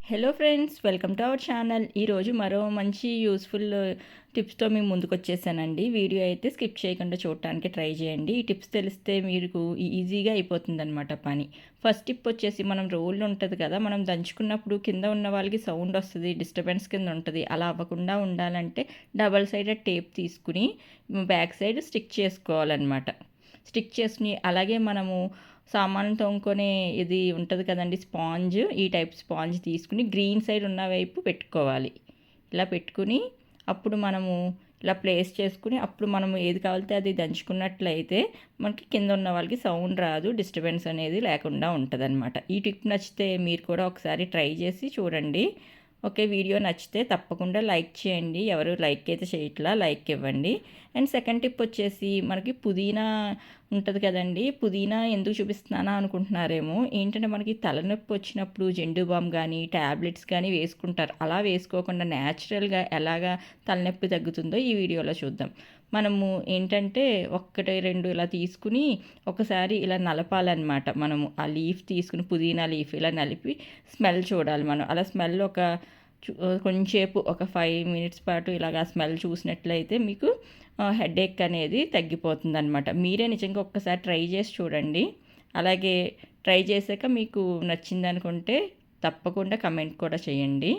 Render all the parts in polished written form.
Hello friends, welcome to our channel. ఈరోజు మరో మంచి యూస్ఫుల్ టిప్స్తో మేము ముందుకు వచ్చేసానండి. వీడియో అయితే స్కిప్ చేయకుండా చూడటానికి ట్రై చేయండి. ఈ టిప్స్ తెలిస్తే మీకు ఈజీగా అయిపోతుందన్నమాట పని. ఫస్ట్ టిప్ వచ్చేసి, మనం రోల్ ఉంటుంది కదా, మనం దంచుకున్నప్పుడు కింద ఉన్న వాళ్ళకి సౌండ్ వస్తుంది, డిస్టర్బెన్స్ కింద ఉంటుంది. అలా అవ్వకుండా ఉండాలంటే డబల్ సైడెడ్ టేప్ తీసుకుని బ్యాక్ సైడ్ స్టిక్ చేసుకోవాలన్నమాట. స్టిక్ చేసుకుని అలాగే మనము సామాన్లు తోముకునే ఇది ఉంటుంది కదండి, స్పాంజ్. ఈ టైప్ స్పాంజ్ తీసుకుని గ్రీన్ సైడ్ ఉన్న వైపు పెట్టుకోవాలి. ఇలా పెట్టుకుని అప్పుడు మనము ఇలా ప్లేస్ చేసుకుని అప్పుడు మనము ఏది కావాలితే అది దంచుకున్నట్లయితే మనకి కింద ఉన్న వాళ్ళకి సౌండ్ రాదు, డిస్టర్బెన్స్ అనేది లేకుండా ఉంటుందన్నమాట. ఈ టిప్ నచ్చితే మీరు కూడా ఒకసారి ట్రై చేసి చూడండి. ఓకే, వీడియో నచ్చితే తప్పకుండా లైక్ చేయండి. ఎవరు లైక్ అయితే చేయట్లా, లైక్ ఇవ్వండి. అండ్ సెకండ్ టిప్ వచ్చేసి, మనకి పుదీనా ఉంటుంది కదండి. పుదీనా ఎందుకు చూపిస్తున్నానా అనుకుంటున్నారేమో. ఏంటంటే మనకి తలనొప్పి వచ్చినప్పుడు జెండు బామ్ కానీ ట్యాబ్లెట్స్ కానీ వేసుకుంటారు. అలా వేసుకోకుండా న్యాచురల్గా ఎలాగా తలనొప్పి తగ్గుతుందో ఈ వీడియోలో చూద్దాం. మనము ఏంటంటే ఒక్కటి రెండు ఇలా తీసుకుని ఒకసారి ఇలా నలపాలన్నమాట. మనము ఆ లీఫ్ తీసుకుని పుదీనా లీఫ్ ఇలా నలిపి స్మెల్ చూడాలి మనం. అలా స్మెల్ కొంచెంసేపు ఒక 5 మినిట్స్ పాటు ఇలాగ స్మెల్ చూసినట్లయితే మీకు హెడేక్ అనేది తగ్గిపోతుందన్నమాట. మీరే నిజంగా ఒక్కసారి ట్రై చేసి చూడండి. అలాగే ట్రై చేశాక మీకు నచ్చిందనుకుంటే తప్పకుండా కమెంట్ కూడా చేయండి.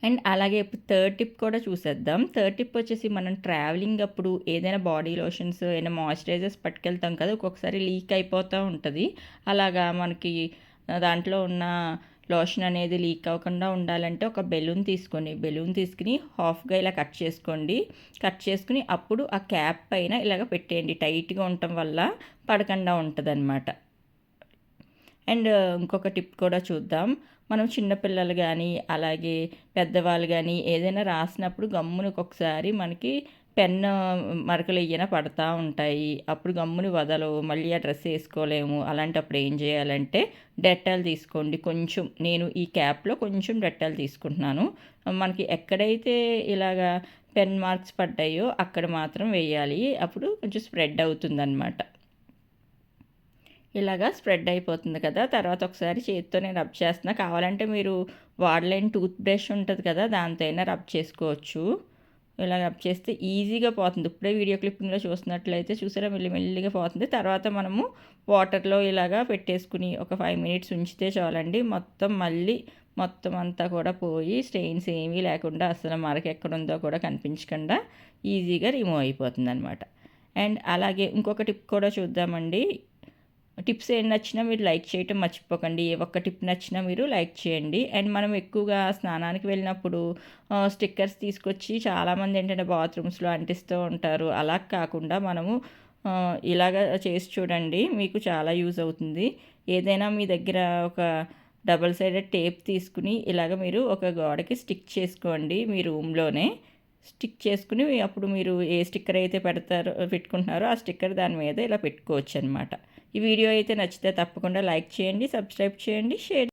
అండ్ అలాగే ఇప్పుడు థర్డ్ టిప్ కూడా చూసేద్దాం. థర్డ్ టిప్ వచ్చేసి, మనం ట్రావెలింగ్ అప్పుడు ఏదైనా బాడీ లోషన్స్, ఏదైనా మాయిశ్చరైజర్స్ పట్టుకెళ్తాం కదా, ఒక్కొక్కసారి లీక్ అయిపోతూ ఉంటుంది. అలాగా మనకి దాంట్లో ఉన్న లోషన్ అనేది లీక్ అవ్వకుండా ఉండాలంటే ఒక బెలూన్ తీసుకుని హాఫ్గా ఇలా కట్ చేసుకోండి. కట్ చేసుకుని అప్పుడు ఆ క్యాప్ పైన ఇలాగ పెట్టేయండి. టైట్గా ఉండటం వల్ల పడకుండా ఉంటుంది. అండ్ ఇంకొక టిప్ కూడా చూద్దాం. మనం చిన్నపిల్లలు కానీ అలాగే పెద్దవాళ్ళు కానీ ఏదైనా రాసినప్పుడు గమ్మును ఒక్కొక్కసారి మనకి పెన్ను మరకలు ఏమైనా పడతా ఉంటాయి. అప్పుడు గమ్ముని వదలవు, మళ్ళీ ఆ డ్రెస్ వేసుకోలేము. అలాంటప్పుడు ఏం చేయాలంటే డెటాల్ తీసుకోండి. కొంచెం నేను ఈ క్యాప్లో కొంచెం డెటాల్ తీసుకుంటున్నాను. మనకి ఎక్కడైతే ఇలాగా పెన్ మార్క్స్ పడ్డాయో అక్కడ మాత్రం వేయాలి. అప్పుడు కొంచెం స్ప్రెడ్ అవుతుందన్నమాట. ఇలాగా స్ప్రెడ్ అయిపోతుంది కదా. తర్వాత ఒకసారి చేతితో నేను రబ్ చేస్తున్నా. కావాలంటే మీరు వాడలేని టూత్ బ్రష్ ఉంటుంది కదా, దాంతో అయినా రబ్ చేసుకోవచ్చు. ఇలా రబ్ చేస్తే ఈజీగా పోతుంది. ఇప్పుడే వీడియో క్లిప్పింగ్లో చూసినట్లయితే చూసారా, మెల్లిగా పోతుంది. తర్వాత మనము వాటర్లో ఇలాగా పెట్టేసుకుని ఒక 5 మినిట్స్ ఉంచితే చాలండి. మొత్తం అంతా కూడా పోయి స్టెయిన్స్ ఏమీ లేకుండా, అసలు మరక ఎక్కడుందో కూడా కనిపించకుండా ఈజీగా రిమూవ్ అయిపోతుంది అనమాట. అండ్ అలాగే ఇంకొక టిప్ కూడా చూద్దామండి. టిప్స్ ఏం నచ్చినా మీరు లైక్ చేయటం మర్చిపోకండి. ఏ ఒక్క టిప్ నచ్చినా మీరు లైక్ చేయండి. అండ్ మనం ఎక్కువగా స్నానానికి వెళ్ళినప్పుడు స్టిక్కర్స్ తీసుకొచ్చి చాలామంది ఏంటంటే బాత్రూమ్స్లో అంటిస్తూ ఉంటారు. అలా కాకుండా మనము ఇలాగ చేసి చూడండి, మీకు చాలా యూజ్ అవుతుంది. ఏదైనా మీ దగ్గర ఒక డబల్ సైడెడ్ టేప్ తీసుకుని ఇలాగ మీరు ఒక గోడకి స్టిక్ చేసుకోండి. మీ రూమ్లోనే స్టిక్ చేసుకుని అప్పుడు మీరు ఏ స్టిక్కర్ అయితే పెట్టుకుంటున్నారో ఆ స్టిక్కర్ దాని మీద ఇలా పెట్టుకోవచ్చు అనమాట. ఈ వీడియో అయితే నచ్చితే తప్పకుండా లైక్ చేయండి, సబ్స్క్రైబ్ చేయండి, షేర్